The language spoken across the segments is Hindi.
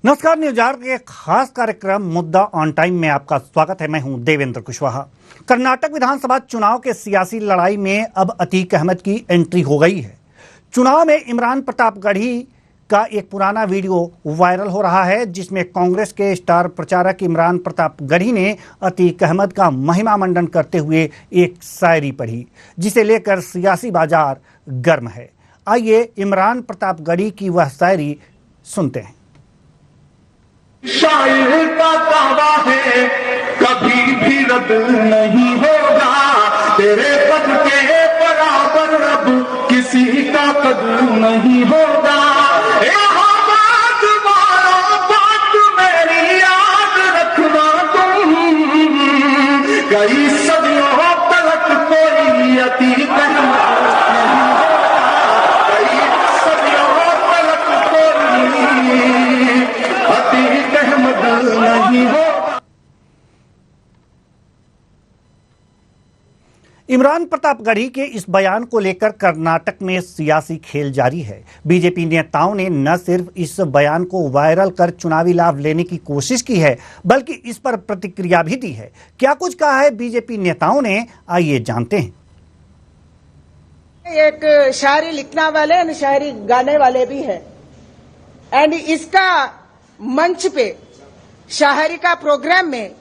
नमस्कार, न्यूज आवर के खास कार्यक्रम मुद्दा ऑन टाइम में आपका स्वागत है। मैं हूं देवेंद्र कुशवाहा। कर्नाटक विधानसभा चुनाव के सियासी लड़ाई में अब अतीक अहमद की एंट्री हो गई है। चुनाव में इमरान प्रतापगढ़ी का एक पुराना वीडियो वायरल हो रहा है, जिसमें कांग्रेस के स्टार प्रचारक इमरान प्रतापगढ़ी ने अतीक अहमद का महिमा मंडन करते हुए एक शायरी पढ़ी, जिसे लेकर सियासी बाजार गर्म है। आइए इमरान प्रतापगढ़ी की वह शायरी सुनते हैं। शायर का दावा है कभी भी रद्द नहीं होगा, तेरे पद के बराबर रब किसी का कदर नहीं होगा। बात मेरी याद रखना तुम, कई सदियों तलक कोई अतीक नहीं हो। इमरान प्रतापगढ़ी के इस बयान को लेकर कर्नाटक में सियासी खेल जारी है। बीजेपी नेताओं ने न सिर्फ इस बयान को वायरल कर चुनावी लाभ लेने की कोशिश की है, बल्कि इस पर प्रतिक्रिया भी दी है। क्या कुछ कहा है बीजेपी नेताओं ने, आइए जानते हैं। एक शायरी लिखने वाले और शायरी गाने वाले भी है, एंड इसका मंच पे शायरी का प्रोग्राम में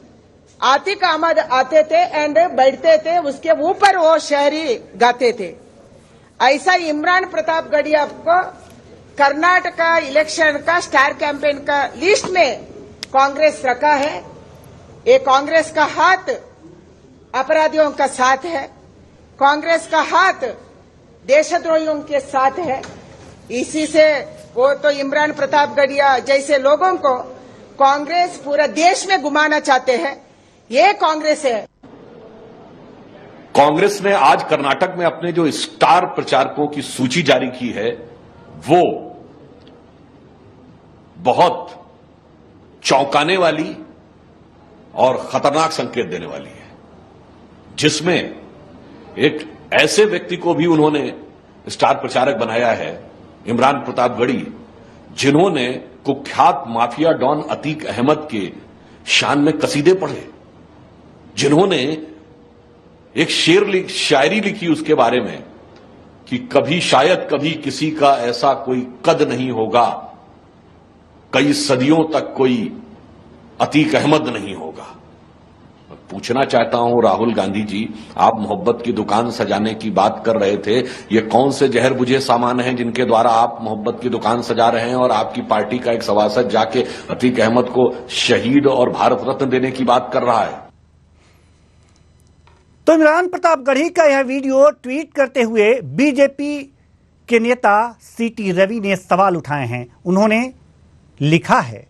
आतिक अहमद आते थे एंड बैठते थे, उसके ऊपर वो शायरी गाते थे। ऐसा इमरान प्रतापगढ़ी आपको कर्नाटक इलेक्शन का स्टार कैंपेन का लिस्ट में कांग्रेस रखा है। ये कांग्रेस का हाथ अपराधियों का साथ है, कांग्रेस का हाथ देशद्रोहियों के साथ है। इसी से वो तो इमरान प्रतापगढ़िया जैसे लोगों को कांग्रेस पूरा देश में घुमाना चाहते हैं। ये कांग्रेस है। कांग्रेस ने आज कर्नाटक में अपने जो स्टार प्रचारकों की सूची जारी की है, वो बहुत चौंकाने वाली और खतरनाक संकेत देने वाली है, जिसमें एक ऐसे व्यक्ति को भी उन्होंने स्टार प्रचारक बनाया है, इमरान प्रतापगढ़ी, जिन्होंने कुख्यात माफिया डॉन अतीक अहमद के शान में कसीदे पढ़े, जिन्होंने एक शायरी लिखी उसके बारे में कि कभी शायद कभी किसी का ऐसा कोई कद नहीं होगा, कई सदियों तक कोई अतीक अहमद नहीं होगा। पूछना चाहता हूं राहुल गांधी जी, आप मोहब्बत की दुकान सजाने की बात कर रहे थे, ये कौन से जहर बुझे सामान हैं जिनके द्वारा आप मोहब्बत की दुकान सजा रहे हैं और आपकी पार्टी का एक सभासद जाके अतीक अहमद को शहीद और भारत रत्न देने की बात कर रहा है। तो इमरान प्रतापगढ़ी का यह वीडियो ट्वीट करते हुए बीजेपी के नेता सीटी रवि ने सवाल उठाए हैं। उन्होंने लिखा है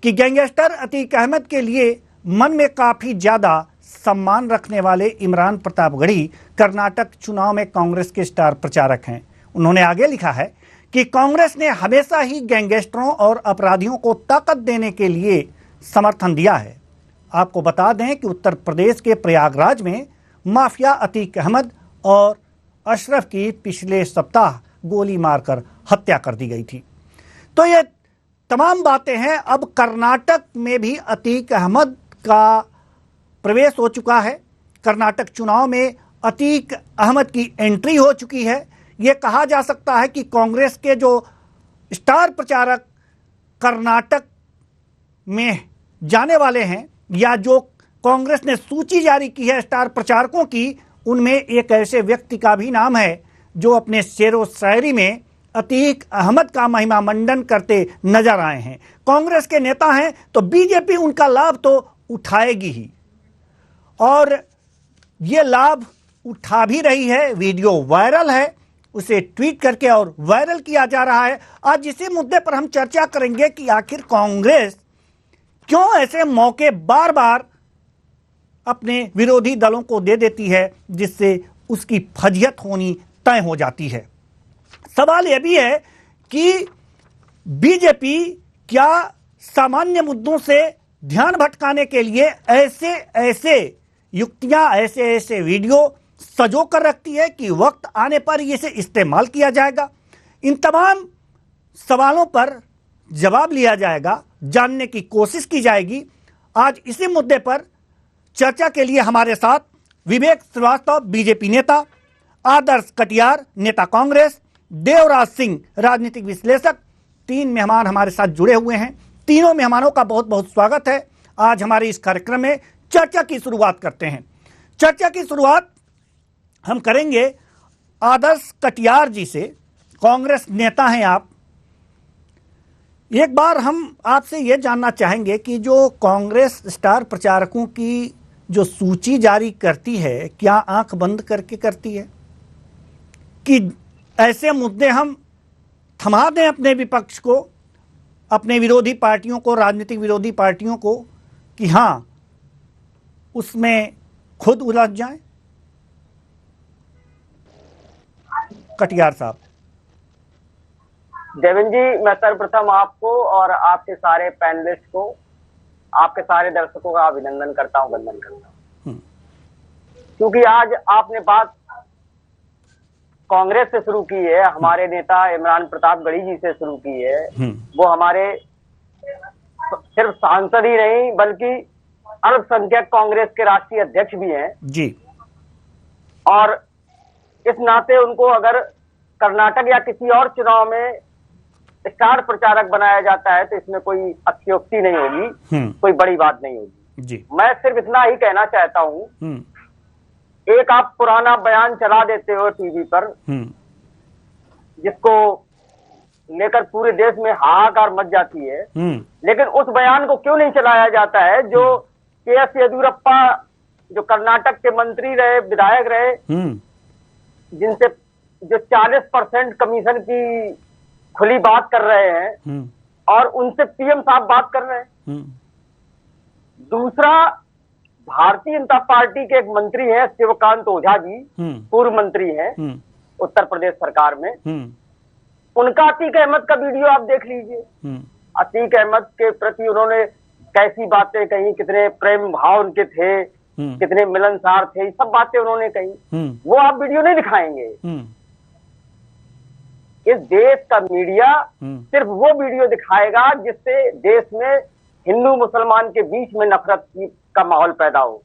कि गैंगस्टर अतीक अहमद के लिए मन में काफी ज्यादा सम्मान रखने वाले इमरान प्रतापगढ़ी कर्नाटक चुनाव में कांग्रेस के स्टार प्रचारक हैं। उन्होंने आगे लिखा है कि कांग्रेस ने हमेशा ही गैंगस्टरों और अपराधियों को ताकत देने के लिए समर्थन दिया है। आपको बता दें कि उत्तर प्रदेश के प्रयागराज में माफिया अतीक अहमद और अशरफ की पिछले सप्ताह गोली मारकर हत्या कर दी गई थी। तो ये तमाम बातें हैं। अब कर्नाटक में भी अतीक अहमद का प्रवेश हो चुका है। कर्नाटक चुनाव में अतीक अहमद की एंट्री हो चुकी है। यह कहा जा सकता है कि कांग्रेस के जो स्टार प्रचारक कर्नाटक में जाने वाले हैं, या जो कांग्रेस ने सूची जारी की है स्टार प्रचारकों की, उनमें एक ऐसे व्यक्ति का भी नाम है जो अपने शेरो शायरी में अतीक अहमद का महिमा मंडन करते नजर आए हैं। कांग्रेस के नेता हैं तो बीजेपी उनका लाभ तो उठाएगी ही, और ये लाभ उठा भी रही है। वीडियो वायरल है, उसे ट्वीट करके और वायरल किया जा रहा है। आज इसी मुद्दे पर हम चर्चा करेंगे कि आखिर कांग्रेस क्यों ऐसे मौके बार बार अपने विरोधी दलों को दे देती है, जिससे उसकी फजीहत होनी तय हो जाती है। सवाल यह भी है कि बीजेपी क्या सामान्य मुद्दों से ध्यान भटकाने के लिए ऐसे युक्तियां, ऐसे वीडियो सजो कर रखती है कि वक्त आने पर इसे इस्तेमाल किया जाएगा। इन तमाम सवालों पर जवाब लिया जाएगा, जानने की कोशिश की जाएगी। आज इसी मुद्दे पर चर्चा के लिए हमारे साथ विवेक श्रीवास्तव बीजेपी नेता, आदर्श कटियार नेता कांग्रेस, देवराज सिंह राजनीतिक विश्लेषक, 3 मेहमान हमारे साथ जुड़े हुए हैं। तीनों मेहमानों का बहुत बहुत स्वागत है। आज हमारे इस कार्यक्रम में चर्चा की शुरुआत करते हैं। चर्चा की शुरुआत हम करेंगे आदर्श कटियार जी से। कांग्रेस नेता हैं आप। एक बार हम आपसे यह जानना चाहेंगे कि जो कांग्रेस स्टार प्रचारकों की जो सूची जारी करती है, क्या आंख बंद करके करती है कि ऐसे मुद्दे हम थमा दें अपने विपक्ष को, अपने विरोधी पार्टियों को, राजनीतिक विरोधी पार्टियों को, कि हां उसमें खुद उलझ जाएं? कटियार साहब। देवेंद्र जी, मैं सर्वप्रथम आपको और आपके सारे पैनलिस्ट को, आपके सारे दर्शकों का अभिनंदन करता हूं, वंदन करता हूं। क्योंकि आज आपने बात कांग्रेस से शुरू की है, हमारे नेता इमरान प्रतापगढ़ी जी से शुरू की है। वो हमारे सिर्फ सांसद ही नहीं बल्कि अल्पसंख्यक कांग्रेस के राष्ट्रीय अध्यक्ष भी हैं जी। और इस नाते उनको अगर कर्नाटक या किसी और चुनाव में स्टार प्रचारक बनाया जाता है तो इसमें कोई अतिशयोक्ति नहीं होगी, कोई बड़ी बात नहीं होगी जी। मैं सिर्फ इतना ही कहना चाहता हूं, एक आप पुराना बयान चला देते हो टीवी पर, जिसको लेकर पूरे देश में हाहाकार मच जाती है, लेकिन उस बयान को क्यों नहीं चलाया जाता है जो के.एस. येदियुरप्पा जो कर्नाटक के मंत्री रहे, विधायक रहे, जिनसे जो 40% कमीशन की खुली बात कर रहे हैं और उनसे पीएम साहब बात कर रहे हैं। दूसरा, भारतीय जनता पार्टी के एक मंत्री हैं शिवकांत ओझा जी, पूर्व मंत्री हैं उत्तर प्रदेश सरकार में, उनका अतीक अहमद का वीडियो आप देख लीजिए। अतीक अहमद के प्रति उन्होंने कैसी बातें कही, कितने प्रेम भाव उनके थे, कितने मिलनसार थे, सब बातें उन्होंने कही। वो आप वीडियो नहीं दिखाएंगे। इस देश का मीडिया सिर्फ वो वीडियो दिखाएगा जिससे देश में हिंदू मुसलमान के बीच में नफरत का माहौल पैदा हो।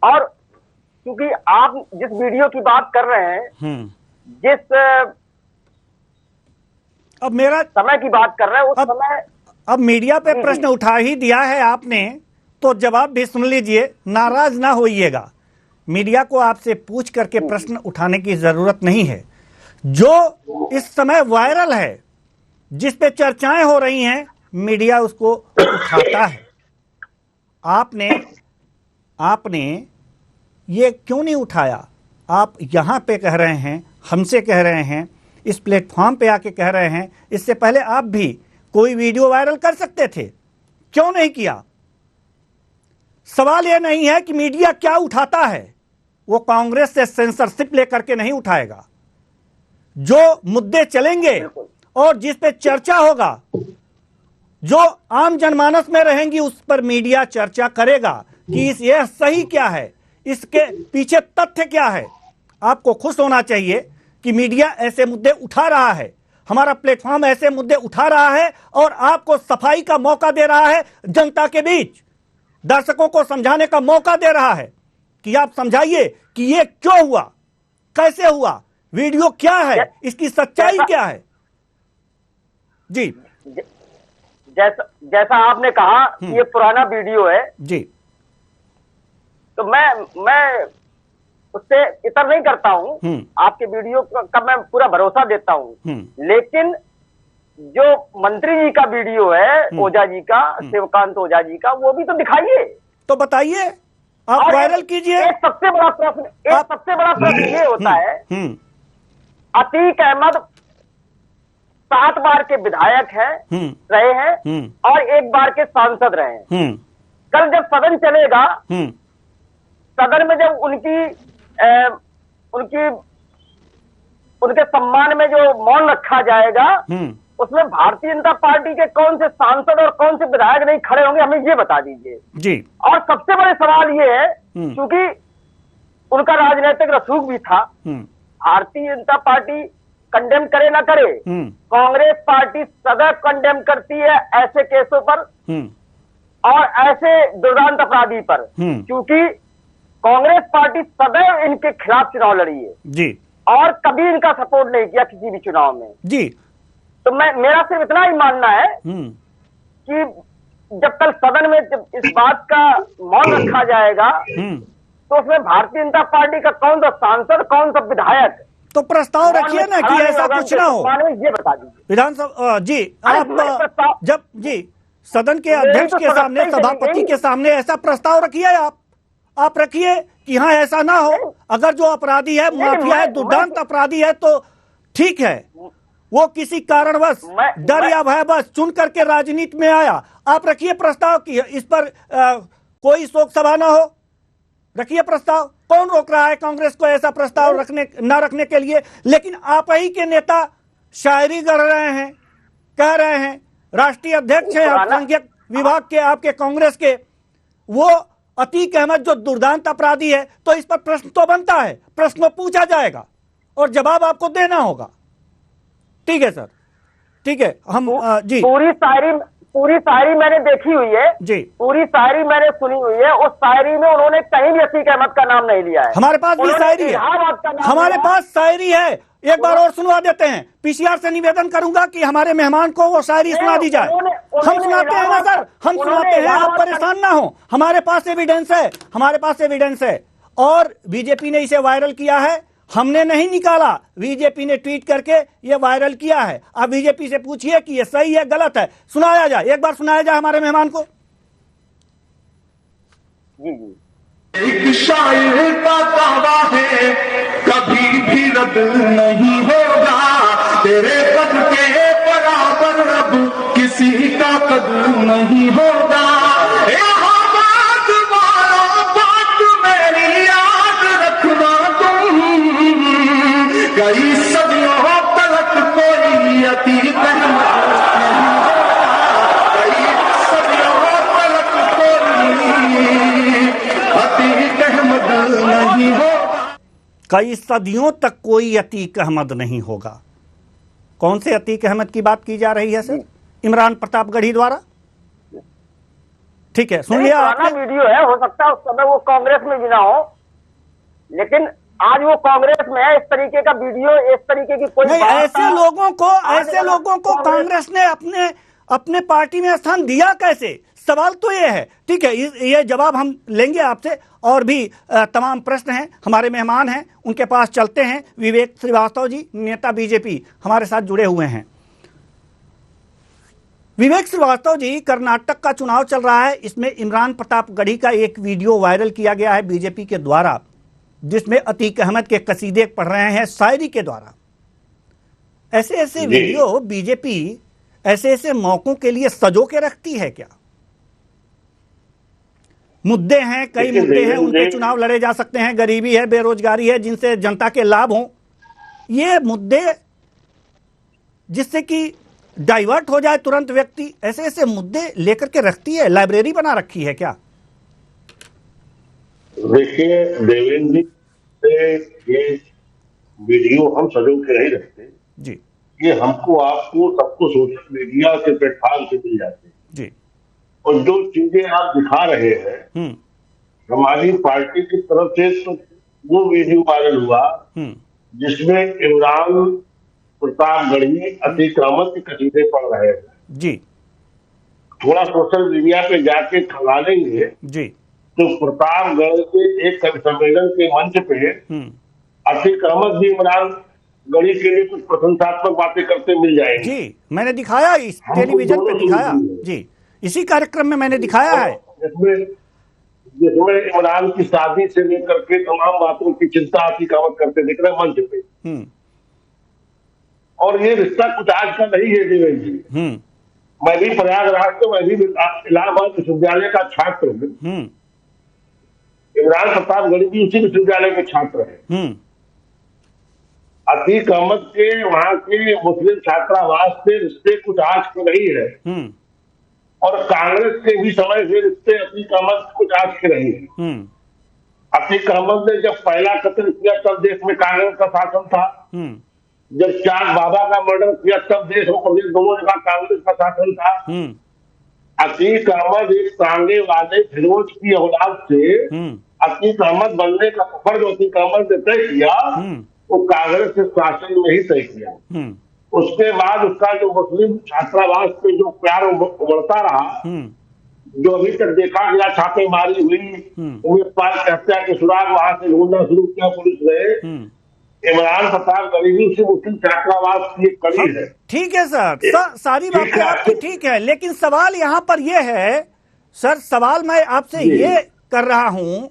और क्योंकि आप जिस वीडियो की बात कर रहे हैं, जिस अब मेरा समय की बात कर रहे हैं, उस समय अब मीडिया पे प्रश्न उठा ही दिया है आपने, तो जवाब भी सुन लीजिए, नाराज ना होइएगा। मीडिया को आपसे पूछ करके प्रश्न उठाने की जरूरत नहीं है। जो इस समय वायरल है, जिस पे चर्चाएं हो रही हैं, मीडिया उसको उठाता है। आपने ये क्यों नहीं उठाया? आप यहां पे कह रहे हैं, हमसे कह रहे हैं, इस प्लेटफॉर्म पे आके कह रहे हैं। इससे पहले आप भी कोई वीडियो वायरल कर सकते थे, क्यों नहीं किया? सवाल यह नहीं है कि मीडिया क्या उठाता है, वो कांग्रेस से सेंसरशिप लेकर के नहीं उठाएगा। जो मुद्दे चलेंगे और जिस पे चर्चा होगा, जो आम जनमानस में रहेंगी, उस पर मीडिया चर्चा करेगा कि यह सही क्या है, इसके पीछे तथ्य क्या है। आपको खुश होना चाहिए कि मीडिया ऐसे मुद्दे उठा रहा है, हमारा प्लेटफॉर्म ऐसे मुद्दे उठा रहा है और आपको सफाई का मौका दे रहा है। जनता के बीच दर्शकों को समझाने का मौका दे रहा है कि आप समझाइए कि ये क्यों हुआ, कैसे हुआ, वीडियो क्या है, इसकी सच्चाई क्या है। जी, जैसा आपने कहा कि ये पुराना वीडियो है जी, तो मैं उससे इतर नहीं करता हूं। आपके वीडियो का मैं पूरा भरोसा देता हूं, लेकिन जो मंत्री जी का वीडियो है, ओझा जी का, शिवकांत ओझा जी का, वो भी तो दिखाइए। तो बताइए, आप वायरल कीजिए। एक सबसे बड़ा प्रश्न ये होता है, अतीक अहमद 7 बार के विधायक रहे हैं और 1 बार के सांसद रहे हैं। कल जब सदन चलेगा, सदन में जब उनके सम्मान में जो मौन रखा जाएगा, उसमें भारतीय जनता पार्टी के कौन से सांसद और कौन से विधायक नहीं खड़े होंगे, हमें ये बता दीजिए जी। और सबसे बड़े सवाल ये है, क्योंकि उनका राजनीतिक रसूख भी था, भारतीय जनता पार्टी कंडेम करे ना करे, कांग्रेस पार्टी सदैव कंडेम करती है ऐसे केसों पर और ऐसे दुर्दांत अपराधी पर, क्योंकि कांग्रेस पार्टी सदैव इनके खिलाफ चुनाव लड़ी है जी, और कभी इनका सपोर्ट नहीं किया किसी भी चुनाव में जी। तो मेरा सिर्फ इतना ही मानना है कि जब कल सदन में जब इस बात का मौन रखा जाएगा तो उसमें भारतीय जनता पार्टी का कौन सा सांसद, कौन सा विधायक, तो प्रस्ताव रखिए ना कि ऐसा कुछ ना हो। ये बता दीजिए विधानसभा जी, आप जब जी सदन के अध्यक्ष के सामने, सभापति के सामने ऐसा प्रस्ताव रखिए, आप रखिए कि हाँ ऐसा ना हो। अगर जो अपराधी है, माफिया है, दुर्दांत अपराधी है तो ठीक है, वो किसी कारणवश डर या भयवश चुन करके राजनीति में आया, आप रखिए प्रस्ताव कि इस पर कोई शोक सभा ना हो, रखिए प्रस्ताव। कौन रोक रहा है कांग्रेस को ऐसा प्रस्ताव रखने के लिए? लेकिन आप ही के नेता शायरी गढ़ रहे हैं, कह रहे हैं, राष्ट्रीय अध्यक्ष हैं अल्पसंख्यक विभाग के आपके कांग्रेस के, वो अतीक अहमद जो दुर्दांत अपराधी है, तो इस पर प्रश्न तो बनता है, प्रश्न पूछा जाएगा और जवाब आपको देना होगा। ठीक है सर, ठीक है। हम जी पूरी शायरी मैंने देखी हुई है जी, पूरी शायरी मैंने सुनी हुई है। उस शायरी में उन्होंने कहीं भी अतीक अहमद का नाम नहीं लिया है। हमारे पास भी शायरी है, हमारे पास शायरी है, एक बार और सुनवा देते हैं। पीसीआर से निवेदन करूंगा कि हमारे मेहमान को वो शायरी सुना दी जाए। हम सुनाते हैं ना सर, हम सुनाते हैं, आप परेशान ना हो, हमारे पास एविडेंस है, हमारे पास एविडेंस है। और बीजेपी ने इसे वायरल किया है, हमने नहीं निकाला, बीजेपी ने ट्वीट करके ये वायरल किया है। आप बीजेपी से पूछिए कि ये सही है गलत है, सुनाया जाए, एक बार सुनाया जाए हमारे मेहमान को। एक शायर का दावा है कभी भी रद्द नहीं होगा, तेरे कद के बराबर अब किसी का कद नहीं होगा। इलाहाबाद वालों बात मेरी याद रखना तुम, कई सदियों तक कोई अतीक अहमद नहीं होगा, कई सदियों तक कोई अतीक अहमद नहीं होगा, कई सदियों तक कोई अतीक अहमद नहीं होगा। कौन से अतीक अहमद की बात की जा रही है सर? इमरान प्रतापगढ़ी द्वारा? ठीक है, सुन लिया आपने। वीडियो है, हो सकता है उस समय वो कांग्रेस में भी ना हो, लेकिन आज वो कांग्रेस में है। इस तरीके का वीडियो, इस तरीके की कोई नहीं, ऐसे लोगों को कांग्रेस ने अपने पार्टी में स्थान दिया कैसे? सवाल तो ये है। ठीक है, ये जवाब हम लेंगे आपसे, और भी तमाम प्रश्न हैं, हमारे मेहमान हैं उनके पास चलते हैं। विवेक श्रीवास्तव जी, नेता बीजेपी, हमारे साथ जुड़े हुए हैं। विवेक श्रीवास्तव जी, कर्नाटक का चुनाव चल रहा है, इसमें इमरान प्रतापगढ़ी का एक वीडियो वायरल किया गया है बीजेपी के द्वारा, जिसमें अतीक अहमद के कसीदे पढ़ रहे हैं शायरी के द्वारा। ऐसे वीडियो बीजेपी ऐसे मौकों के लिए सजो के रखती है क्या? मुद्दे हैं, कई मुद्दे हैं, उनके चुनाव लड़े जा सकते हैं, गरीबी है, बेरोजगारी है, जिनसे जनता के लाभ हों। ये मुद्दे जिससे कि डाइवर्ट हो जाए तुरंत व्यक्ति, ऐसे मुद्दे लेकर के रखती है, लाइब्रेरी बना रखी है क्या? देखिए देवेंद्र जी से ये वीडियो हम सजो के नहीं रखते जी, ये हमको आपको सबको सोशल मीडिया के प्लेटफॉर्म से मिल जाते हैं जी। और जो चीजें आप दिखा रहे हैं हमारी पार्टी की तरफ से, तो वो वीडियो वायरल हुआ जिसमें इमरान प्रतापगढ़ी अतीक अहमद के कसीदे पढ़ रहे हैं जी। थोड़ा सोशल मीडिया पे जाके खंगालेंगे जी, तो प्रतापगढ़ के एक कवि सम्मेलन के मंच पे अतीक अहमद भी इमरान गढ़ी के लिए कुछ प्रशंसात्मक बातें करते मिल जाएंगे। जी, मैंने दिखाया, इस टेलीविजन पे दिखाया जी, इसी कार्यक्रम में मैंने दिखाया है, जिसमें इमरान की शादी से लेकर के तमाम बातों की चिंता अतीक अहमद करते दिख रहे मंच पे। और ये रिश्ता कुछ आज का नहीं है देवेंद्र जी। मैं भी प्रयागराज तो मैं भी इलाहाबाद विश्वविद्यालय का छात्र हूँ, इमरान प्रतापगढ़ी भी उसी विश्वविद्यालय के छात्र हैं। अतीक अहमद के वहां के मुस्लिम छात्रावास से रिश्ते कुछ आज के नहीं है और कांग्रेस के भी समय से रिश्ते अतीक अहमद कुछ आज के नहीं है। अतीक अहमद ने जब पहला कत्ल किया तब देश में कांग्रेस का शासन था, जब चाक बाबा का मर्डर किया तब देश और प्रदेश दोनों जगह कांग्रेस का शासन था। अतीक अहमद एक सांगे वाले फिरोज की औलाद से अतीक अहमद बनने का सफर जो अतीक अहमद ने तय किया वो कांग्रेस के शासन में ही तय किया। उसके बाद उसका जो मुस्लिम छात्रावास पे जो प्यार उमड़ता रहा, जो अभी तक देखा गया छापेमारी हुई, उम्मीदवार की हत्या के सुराग वहां से ढूंढना शुरू किया पुलिस ने। इमरान प्रताप गरीबी से मुस्लिम छात्रावास की एक कड़ी है। ठीक है सर, सारी बातें आपकी ठीक है, लेकिन सवाल यहाँ पर यह है सर, सवाल मैं आपसे ये कर रहा हूं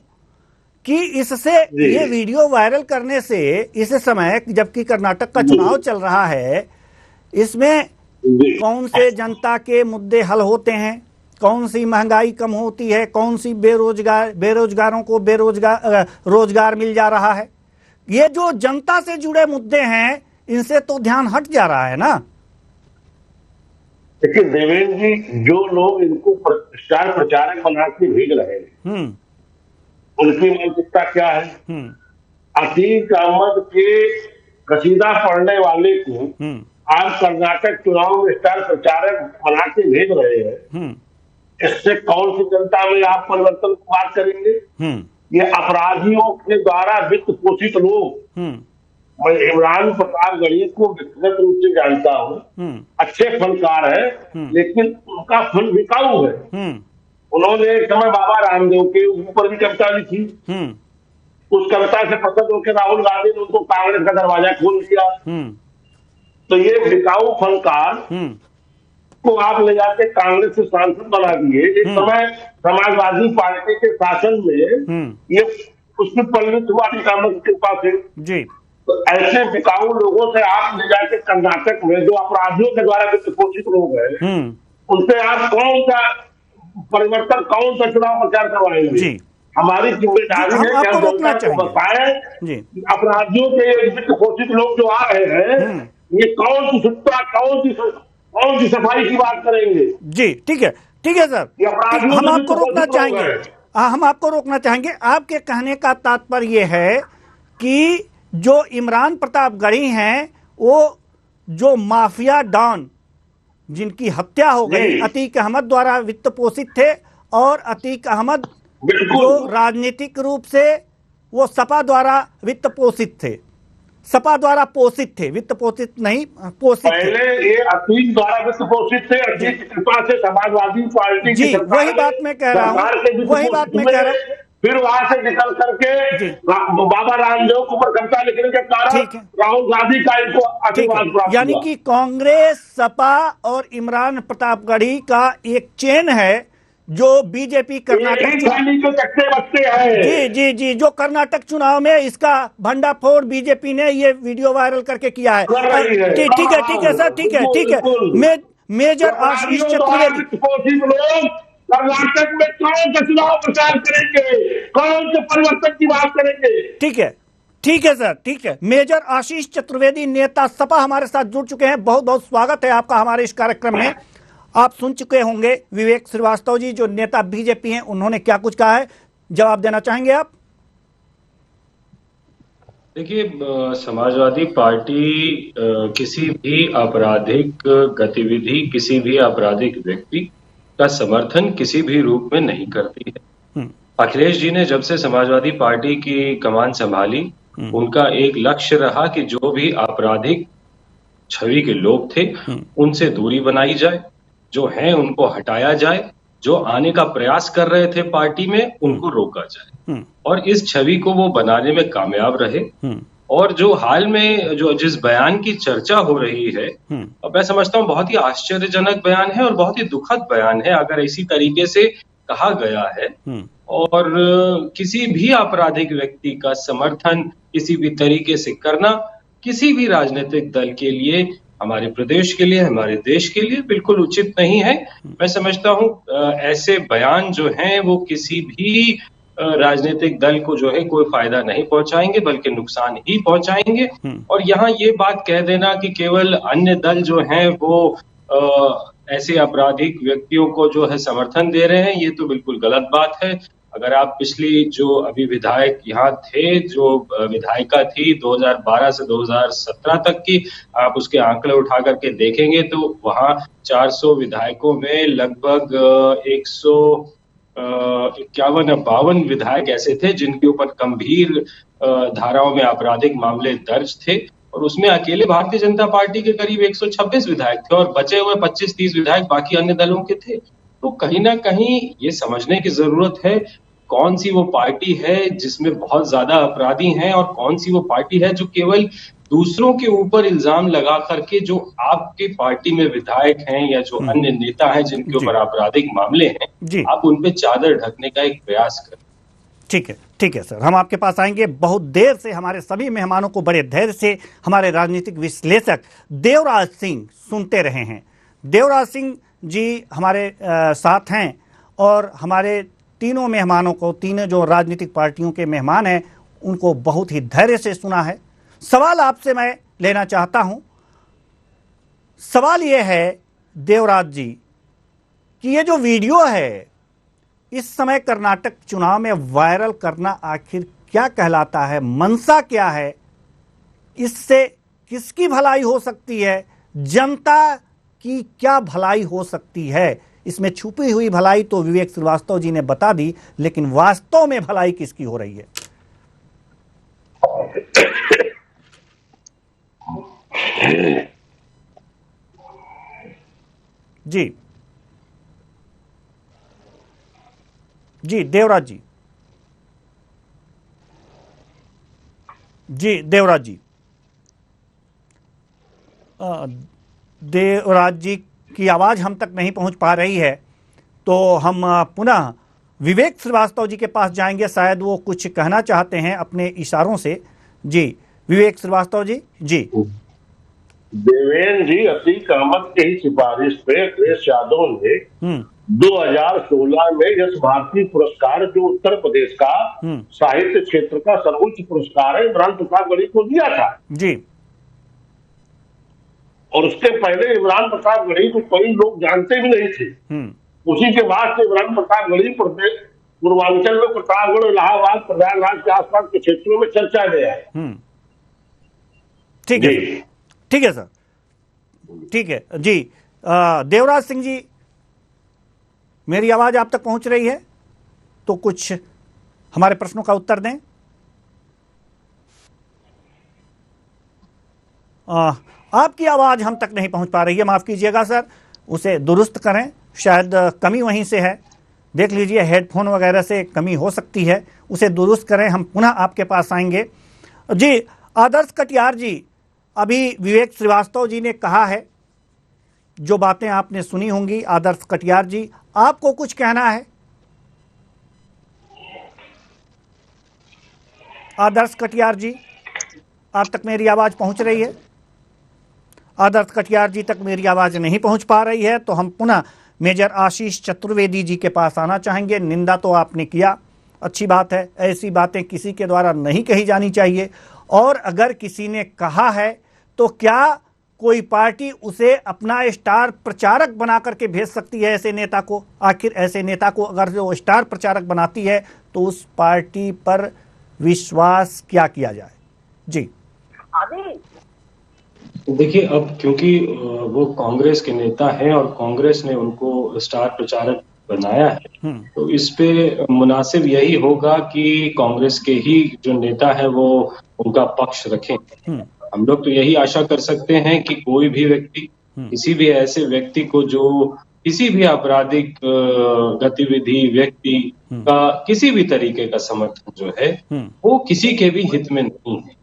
कि इससे ये वीडियो वायरल करने से इस समय जबकि कर्नाटक का चुनाव चल रहा है, इसमें कौन से जनता के मुद्दे हल होते हैं, कौन सी महंगाई कम होती है, कौन सी बेरोजगारों को रोजगार मिल जा रहा है, ये जो जनता से जुड़े मुद्दे हैं इनसे तो ध्यान हट जा रहा है ना। लेकिन देवेंद्र जी, जो लोग इनको स्टार प्रचारक बना के भेज रहे हैं उनकी मानसिकता क्या है? अतीक अहमद के कसीदा पढ़ने वाले को आज कर्नाटक चुनाव में स्टार प्रचारक बना के भेज रहे हैं। इससे कौन सी जनता में आप परिवर्तन की बात करेंगे? ये अपराधियों के द्वारा वित्त पोषित लोग, मैं इमरान प्रताप गढ़ी को व्यक्तिगत रूप से जानता हूँ, अच्छे फनकार है, लेकिन उनका फन बिकाऊ है। उन्होंने एक समय बाबा रामदेव के ऊपर भी कविता लिखी, उस कविता से पसंद होकर राहुल गांधी ने उनको कांग्रेस का दरवाजा खोल दिया। तो ये बिकाऊ फनकार को आप ले जाके कांग्रेस से सांसद बना दिए। एक समय समाजवादी पार्टी के शासन में ये उसमें परिणत हुआ कांग्रेस के पास है जी। तो ऐसे बिकाऊ लोगों से आप ले जाके कर्नाटक में जो अपराधियों के द्वारा वित्त पोषित लोग हैं उनसे आप कौन सा परिवर्तन, कौन सा चुनाव प्रचार करवाएंगे? हमारी जिम्मेदारी है कि हम जनता को बताएं अपराधियों के वित्त पोषित लोग जो आ रहे हैं ये कौन सी सत्ता, कौन सी सफाई की बात करेंगे? जी ठीक है सर, हम आपको रोकना चाहेंगे। हम आपको रोकना चाहेंगे। आपके कहने का तात्पर्य है कि जो इमरान प्रताप गढ़ी हैं, वो जो माफिया डॉन जिनकी हत्या हो गई अतीक अहमद द्वारा वित्त पोषित थे, और अतीक अहमद जो राजनीतिक रूप से वो सपा द्वारा वित्त पोषित थे, सपा द्वारा पोषित थे, वित्त पोषित नहीं पोषित थे। पहले ये अतीक द्वारा वित्त पोषित थे, अतीक की कृपा से समाजवादी पार्टी जी, वही बात मैं कह रहा हूँ, वही बात मैं कह रहा हूँ। फिर वहां से निकल करके बाबा रामदेव के ऊपर कविता लिखने के कारण राहुल गांधी का इनको आशीर्वाद प्राप्त, यानी कि कांग्रेस, सपा और इमरान प्रताप गढ़ी का एक चेन है जो बीजेपी कर्नाटक जी, जो कर्नाटक चुनाव में इसका भंडाफोड़ बीजेपी ने ये वीडियो वायरल करके किया है। ठीक है सर, ठीक है। मेजर आशीष चतुर्वेदी कर्नाटक में कौन सा चुनाव प्रचार करेंगे, कौन से परिवर्तन की बात करेंगे? ठीक है सर, ठीक है। मेजर आशीष चतुर्वेदी, नेता सपा, हमारे साथ जुड़ चुके हैं। बहुत बहुत स्वागत है आपका हमारे इस कार्यक्रम में। आप सुन चुके होंगे विवेक श्रीवास्तव जी जो नेता बीजेपी हैं, उन्होंने क्या कुछ कहा है, जवाब देना चाहेंगे आप? देखिए, समाजवादी पार्टी किसी भी आपराधिक गतिविधि, किसी भी आपराधिक व्यक्ति का समर्थन किसी भी रूप में नहीं करती है। अखिलेश जी ने जब से समाजवादी पार्टी की कमान संभाली, उनका एक लक्ष्य रहा कि जो भी आपराधिक छवि के लोग थे उनसे दूरी बनाई जाए, जो हैं उनको हटाया जाए, जो आने का प्रयास कर रहे थे पार्टी में उनको रोका जाए, और इस छवि को वो बनाने में कामयाब रहे। और जो हाल में जिस बयान की चर्चा हो रही है, मैं समझता हूँ बहुत ही आश्चर्यजनक बयान है और बहुत ही दुखद बयान है अगर इसी तरीके से कहा गया है। और किसी भी आपराधिक व्यक्ति का समर्थन किसी भी तरीके से करना किसी भी राजनीतिक दल के लिए, हमारे प्रदेश के लिए, हमारे देश के लिए बिल्कुल उचित नहीं है। मैं समझता हूँ ऐसे बयान जो हैं वो किसी भी राजनीतिक दल को जो है कोई फायदा नहीं पहुंचाएंगे बल्कि नुकसान ही पहुंचाएंगे। और यहाँ ये बात कह देना कि केवल अन्य दल जो हैं वो ऐसे आपराधिक व्यक्तियों को जो है समर्थन दे रहे हैं, ये तो बिल्कुल गलत बात है। अगर आप पिछली जो अभी विधायक यहाँ थे, जो विधायिका थी 2012 से 2017 तक की, आप उसके आंकड़े उठा करके देखेंगे तो वहाँ 400 विधायकों में लगभग 151-52 विधायक ऐसे थे जिनके ऊपर गंभीर धाराओं में आपराधिक मामले दर्ज थे, और उसमें अकेले भारतीय जनता पार्टी के करीब 126 विधायक थे और बचे हुए 25-30 विधायक बाकी अन्य दलों के थे। तो कहीं ना कहीं ये समझने की जरूरत है कौन सी वो पार्टी है जिसमें बहुत ज्यादा अपराधी हैं और कौन सी वो पार्टी है जो केवल दूसरों के ऊपर इल्जाम लगा करके, जो आपकी पार्टी में विधायक हैं या जो अन्य नेता हैं जिनके ऊपर आपराधिक मामले हैं, आप उन पे चादर ढकने का एक प्रयास करें। ठीक है सर, हम आपके पास आएंगे। बहुत देर से हमारे सभी मेहमानों को बड़े धैर्य से हमारे राजनीतिक विश्लेषक देवराज सिंह सुनते रहे हैं। देवराज सिंह जी हमारे साथ हैं और हमारे तीनों मेहमानों को, तीनों जो राजनीतिक पार्टियों के मेहमान हैं, उनको बहुत ही धैर्य से सुना है। सवाल आपसे मैं लेना चाहता हूं। सवाल यह है देवराज जी कि ये जो वीडियो है इस समय कर्नाटक चुनाव में वायरल करना आखिर क्या कहलाता है, मंशा क्या है, इससे किसकी भलाई हो सकती है, जनता की क्या भलाई हो सकती है? इसमें छुपी हुई भलाई तो विवेक श्रीवास्तव जी ने बता दी, लेकिन वास्तव में भलाई किसकी हो रही है? जी देवराज जी। देवराज जी, देवराज जी की आवाज हम तक नहीं पहुंच पा रही है, तो हम पुनः विवेक श्रीवास्तव जी के पास जाएंगे। शायद वो कुछ कहना चाहते हैं अपने इशारों से। जी विवेक श्रीवास्तव जी। जी देवेंद्र जी, अतीक अहमद की ही सिफारिश पे अखिलेश यादव ने 2016 में यश भारती पुरस्कार, जो उत्तर प्रदेश का साहित्य क्षेत्र का सर्वोच्च पुरस्कार है, इमरान प्रतापगढ़ी को दिया था। जी। और उसके पहले इमरान प्रतापगढ़ी को कई लोग जानते भी नहीं थे। उसी के बाद से इमरान प्रतापगढ़ी पूर्वांचल में प्रतापगढ़, इलाहाबाद, प्रयागराज के आसपास के क्षेत्रों में चर्चा में है। ठीक है, ठीक है सर, ठीक है जी। देवराज सिंह जी, मेरी आवाज आप तक पहुंच रही है तो कुछ हमारे प्रश्नों का उत्तर दें। आपकी आवाज हम तक नहीं पहुंच पा रही है, माफ कीजिएगा सर, उसे दुरुस्त करें। शायद कमी वहीं से है, देख लीजिए हेडफोन वगैरह से कमी हो सकती है, उसे दुरुस्त करें। हम पुनः आपके पास आएंगे। जी आदर्श कटियार जी, अभी विवेक श्रीवास्तव जी ने कहा है, जो बातें आपने सुनी होंगी। आदर्श कटियार जी, आपको कुछ कहना है? आदर्श कटियार जी, आप तक मेरी आवाज पहुंच रही है? आदर्श कटियार जी तक मेरी आवाज नहीं पहुंच पा रही है, तो हम पुनः मेजर आशीष चतुर्वेदी जी के पास आना चाहेंगे। निंदा तो आपने किया, अच्छी बात है, ऐसी बातें किसी के द्वारा नहीं कही जानी चाहिए, और अगर किसी ने कहा है तो क्या कोई पार्टी उसे अपना स्टार प्रचारक बना करके भेज सकती है ऐसे नेता को? आखिर ऐसे नेता को अगर जो स्टार प्रचारक बनाती है तो उस पार्टी पर विश्वास क्या किया जाए? जी देखिए, अब क्योंकि वो कांग्रेस के नेता हैं और कांग्रेस ने उनको स्टार प्रचारक बनाया है, तो इस पे मुनासिब यही होगा कि कांग्रेस के ही जो नेता है वो उनका पक्ष रखें। हम लोग तो यही आशा कर सकते हैं कि कोई भी व्यक्ति, किसी भी ऐसे व्यक्ति को जो किसी भी आपराधिक गतिविधि, व्यक्ति का किसी भी तरीके का समर्थन जो है वो किसी के भी हित में नहीं है।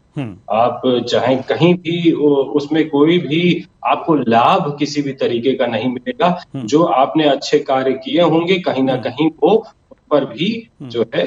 आप चाहे कहीं भी उसमें कोई भी आपको लाभ किसी भी तरीके का नहीं मिलेगा। जो आपने अच्छे कार्य किए होंगे, कहीं ना कहीं वो उन पर भी जो है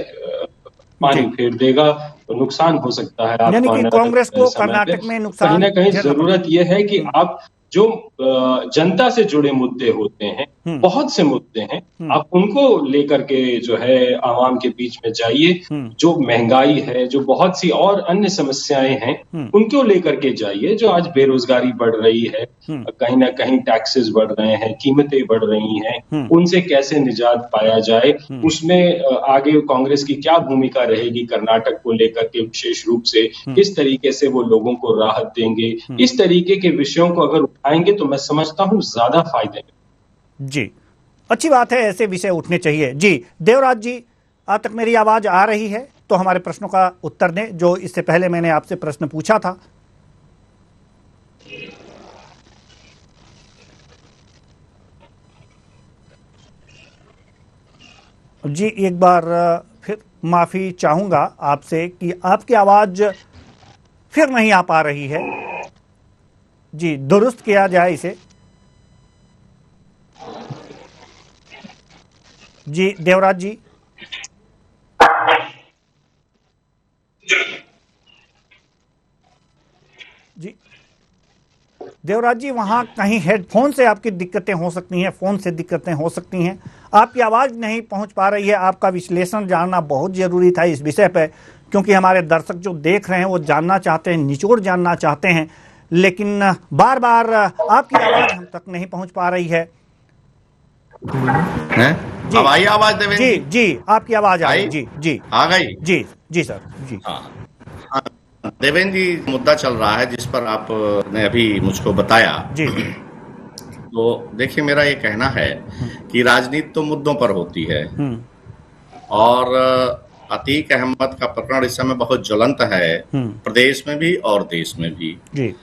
पानी फेर देगा, तो नुकसान हो सकता है। यानी कि कांग्रेस को कर्नाटक में नुकसान, कहीं ना कहीं जरूरत यह है कि आप जो जनता से जुड़े मुद्दे होते हैं, बहुत से मुद्दे हैं, आप उनको लेकर के जो है आवाम के बीच में जाइए। जो महंगाई है, जो बहुत सी और अन्य समस्याएं हैं, उनको लेकर के जाइए। जो आज बेरोजगारी बढ़ रही है, कहीं ना कहीं टैक्सेस बढ़ रहे हैं, कीमतें बढ़ रही हैं, उनसे कैसे निजात पाया जाए, उसमें आगे कांग्रेस की क्या भूमिका रहेगी कर्नाटक को लेकर के विशेष रूप से, किस तरीके से वो लोगों को राहत देंगे, इस तरीके के विषयों को अगर उठाएंगे तो मैं समझता हूं ज्यादा फायदे में। जी, अच्छी बात है, ऐसे विषय उठने चाहिए। जी देवराज जी, आप तक मेरी आवाज आ रही है तो हमारे प्रश्नों का उत्तर दें जो इससे पहले मैंने आपसे प्रश्न पूछा था। जी एक बार फिर माफी चाहूंगा आपसे कि आपकी आवाज फिर नहीं आ पा रही है। जी दुरुस्त किया जाए इसे। जी देवराज जी, जी देवराज जी, वहां कहीं हेडफोन से आपकी दिक्कतें हो सकती हैं, फोन से दिक्कतें हो सकती हैं, आपकी आवाज नहीं पहुंच पा रही है। आपका विश्लेषण जानना बहुत जरूरी था इस विषय पर, क्योंकि हमारे दर्शक जो देख रहे हैं वो जानना चाहते हैं, निचोड़ जानना चाहते हैं, लेकिन बार बार आपकी आवाज हम तक नहीं पहुंच पा रही है। जी, अब आई आवाज देवेंद्र जी? जी आपकी आवाज आई। जी जी आ गई। जी जी सर जी। हाँ देवेंद्र जी, मुद्दा चल रहा है जिस पर आपने अभी मुझको बताया। जी तो देखिए, मेरा ये कहना है कि राजनीति तो मुद्दों पर होती है, और अतीक अहमद का प्रकरण इस समय बहुत ज्वलंत है, प्रदेश में भी और देश में भी। जी,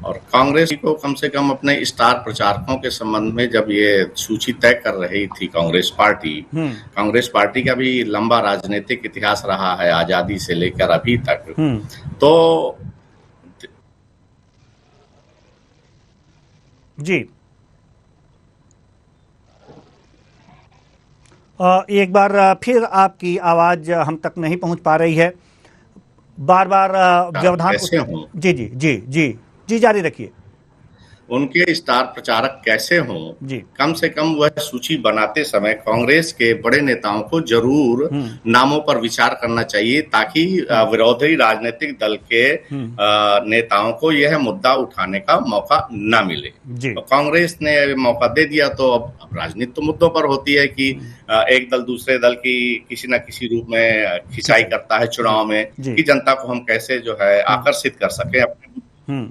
और कांग्रेस को कम से कम अपने स्टार प्रचारकों के संबंध में जब ये सूची तय कर रही थी कांग्रेस पार्टी का भी लंबा राजनीतिक इतिहास रहा है आजादी से लेकर अभी तक। तो जी एक बार फिर आपकी आवाज हम तक नहीं पहुंच पा रही है, बार बार व्यवधान। जी जी जी जी जी जारी रखिए। उनके स्टार प्रचारक कैसे हों, कम से कम वह सूची बनाते समय कांग्रेस के बड़े नेताओं को जरूर नामों पर विचार करना चाहिए, ताकि विरोधी राजनीतिक दल के नेताओं को यह मुद्दा उठाने का मौका न मिले। तो कांग्रेस ने मौका दे दिया, तो अब राजनीति तो मुद्दों पर होती है कि एक दल दूसरे दल की किसी न किसी रूप में खिंचाई करता है चुनाव में, कि जनता को हम कैसे जो है आकर्षित कर सके अपने।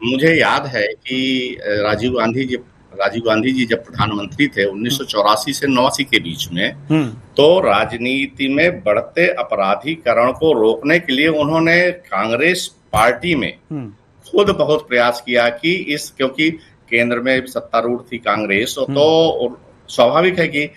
मुझे याद है कि राजीव गांधी जी जब प्रधानमंत्री थे 1984 से 89 के बीच में, तो राजनीति में बढ़ते अपराधीकरण को रोकने के लिए उन्होंने कांग्रेस पार्टी में खुद बहुत प्रयास किया कि क्योंकि केंद्र में सत्तारूढ़ थी कांग्रेस, तो स्वाभाविक है कि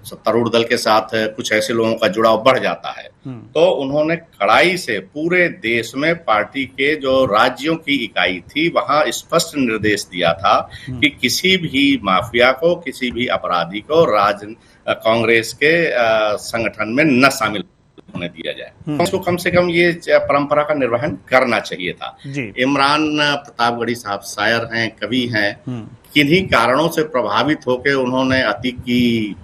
सत्तारूढ़ दल के साथ कुछ ऐसे लोगों का जुड़ाव बढ़ जाता है। तो उन्होंने कड़ाई से पूरे देश में पार्टी के जो राज्यों की इकाई थी वहां स्पष्ट निर्देश दिया था कि किसी भी माफिया को, किसी भी अपराधी को कांग्रेस के संगठन में न शामिल होने दिया जाए। उसको कम से कम ये परंपरा का निर्वहन करना चाहिए था। इमरान प्रतापगढ़ी साहब शायर हैं, कवि हैं, किन्हीं कारणों से प्रभावित होकर उन्होंने अतीक की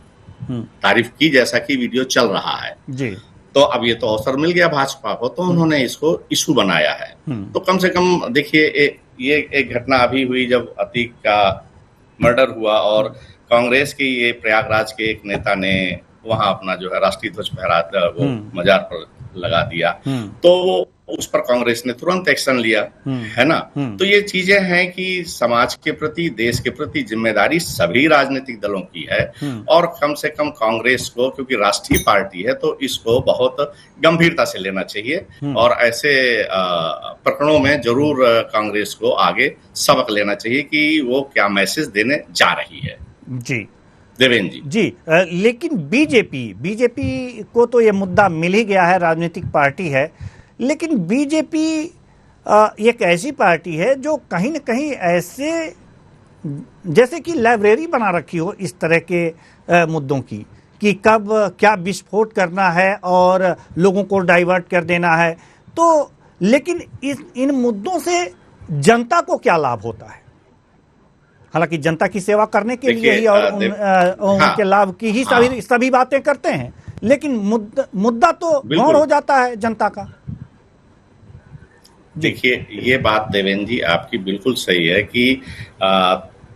तारीफ की, जैसा कि वीडियो चल रहा है जी। तो अब ये तो अवसर मिल गया भाजपा को, तो उन्होंने इसको इशू बनाया है। तो कम से कम देखिए, ये एक घटना अभी हुई जब अतीक का मर्डर हुआ और कांग्रेस के ये प्रयागराज के एक नेता ने वहां अपना जो है राष्ट्रीय ध्वज फहरा वो मजार पर लगा दिया, तो उस पर कांग्रेस ने तुरंत एक्शन लिया, है ना। तो ये चीजें हैं कि समाज के प्रति, देश के प्रति जिम्मेदारी सभी राजनीतिक दलों की है, और कम से कम कांग्रेस को, क्योंकि राष्ट्रीय पार्टी है, तो इसको बहुत गंभीरता से लेना चाहिए, और ऐसे प्रकरणों में जरूर कांग्रेस को आगे सबक लेना चाहिए कि वो क्या मैसेज देने जा रही है। जी देवेंद्र जी, लेकिन बीजेपी को तो ये मुद्दा मिल ही गया है, राजनीतिक पार्टी है, लेकिन बीजेपी एक ऐसी पार्टी है जो कहीं न कहीं ऐसे जैसे कि लाइब्रेरी बना रखी हो इस तरह के मुद्दों की, कि कब क्या विस्फोट करना है और लोगों को डाइवर्ट कर देना है। तो लेकिन इन मुद्दों से जनता को क्या लाभ होता है? हालांकि जनता की सेवा करने के लिए ही और उनके लाभ की ही सभी बातें करते हैं, लेकिन मुद्दा तो गौण हो जाता है जनता का। देखिए, ये बात देवेंद्र जी आपकी बिल्कुल सही है कि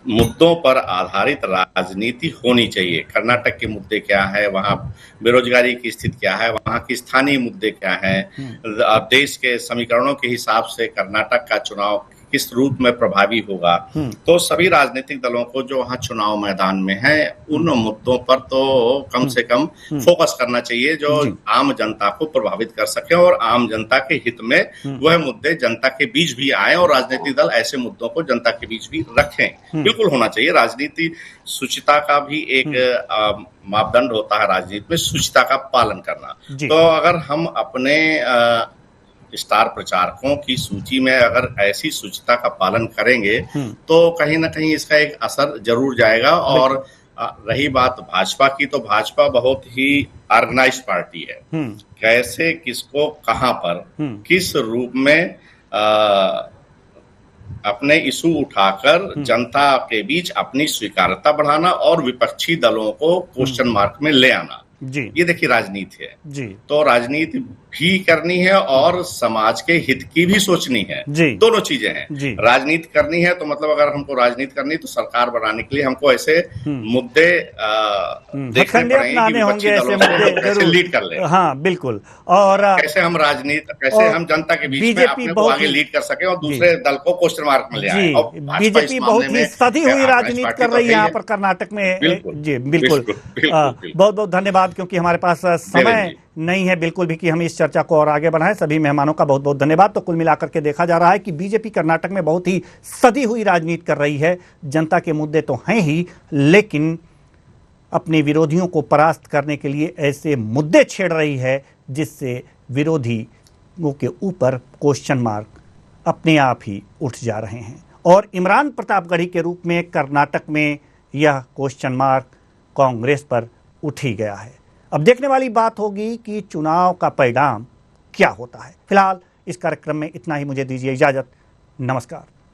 मुद्दों पर आधारित राजनीति होनी चाहिए। कर्नाटक के मुद्दे क्या है, वहाँ बेरोजगारी की स्थिति क्या है, वहाँ की स्थानीय मुद्दे क्या है, देश के समीकरणों के हिसाब से कर्नाटक का चुनाव किस रूप में प्रभावी होगा, तो सभी राजनीतिक दलों को जो वहाँ चुनाव मैदान में है उन मुद्दों पर तो कम से कम फोकस करना चाहिए जो आम जनता को प्रभावित कर सके और आम जनता के हित में वह मुद्दे जनता के बीच भी आए और राजनीतिक दल ऐसे मुद्दों को जनता के बीच भी रखें। बिल्कुल होना चाहिए। राजनीति शुचिता का भी एक मापदंड होता है, राजनीति में शुचिता का पालन करना। तो अगर हम अपने स्टार प्रचारकों की सूची में अगर ऐसी शुचिता का पालन करेंगे तो कहीं ना कहीं इसका एक असर जरूर जाएगा। और रही बात भाजपा की, तो भाजपा बहुत ही ऑर्गेनाइज्ड पार्टी है। कैसे, किसको, कहां पर, किस रूप में अपने इशू उठाकर जनता के बीच अपनी स्वीकार्यता बढ़ाना और विपक्षी दलों को क्वेश्चन मार्क में ले आना, ये देखिए राजनीति है जी। तो राजनीति भी करनी है और समाज के हित की भी सोचनी है, दोनों चीजें हैं। राजनीति करनी है तो मतलब अगर हमको राजनीति करनी तो सरकार बनाने के लिए हमको ऐसे मुद्दे देखने पड़ेंगे होंगे, ऐसे मुद्दे कैसे लीड कर ले। हाँ बिल्कुल। और कैसे हम राजनीति, कैसे हम जनता के बीच में अपने को आगे लीड कर सके और दूसरे दल को क्वेश्चन मार्क में ले आए। बीजेपी बहुत ही सधी हुई राजनीति कर रही है यहाँ पर कर्नाटक में। जी बिल्कुल, बहुत बहुत धन्यवाद, क्योंकि हमारे पास समय नहीं है बिल्कुल भी कि हम इस चर्चा को और आगे बढ़ाएं। सभी मेहमानों का बहुत बहुत धन्यवाद। तो कुल मिलाकर के देखा जा रहा है कि बीजेपी कर्नाटक में बहुत ही सदी हुई राजनीति कर रही है। जनता के मुद्दे तो हैं ही, लेकिन अपने विरोधियों को परास्त करने के लिए ऐसे मुद्दे छेड़ रही है जिससे विरोधियों के ऊपर क्वेश्चन मार्क अपने आप ही उठ जा रहे हैं। और इमरान प्रतापगढ़ी के रूप में कर्नाटक में यह क्वेश्चन मार्क कांग्रेस पर उठ ही गया है। अब देखने वाली बात होगी कि चुनाव का परिणाम क्या होता है। फिलहाल इस कार्यक्रम में इतना ही, मुझे दीजिए इजाजत। नमस्कार।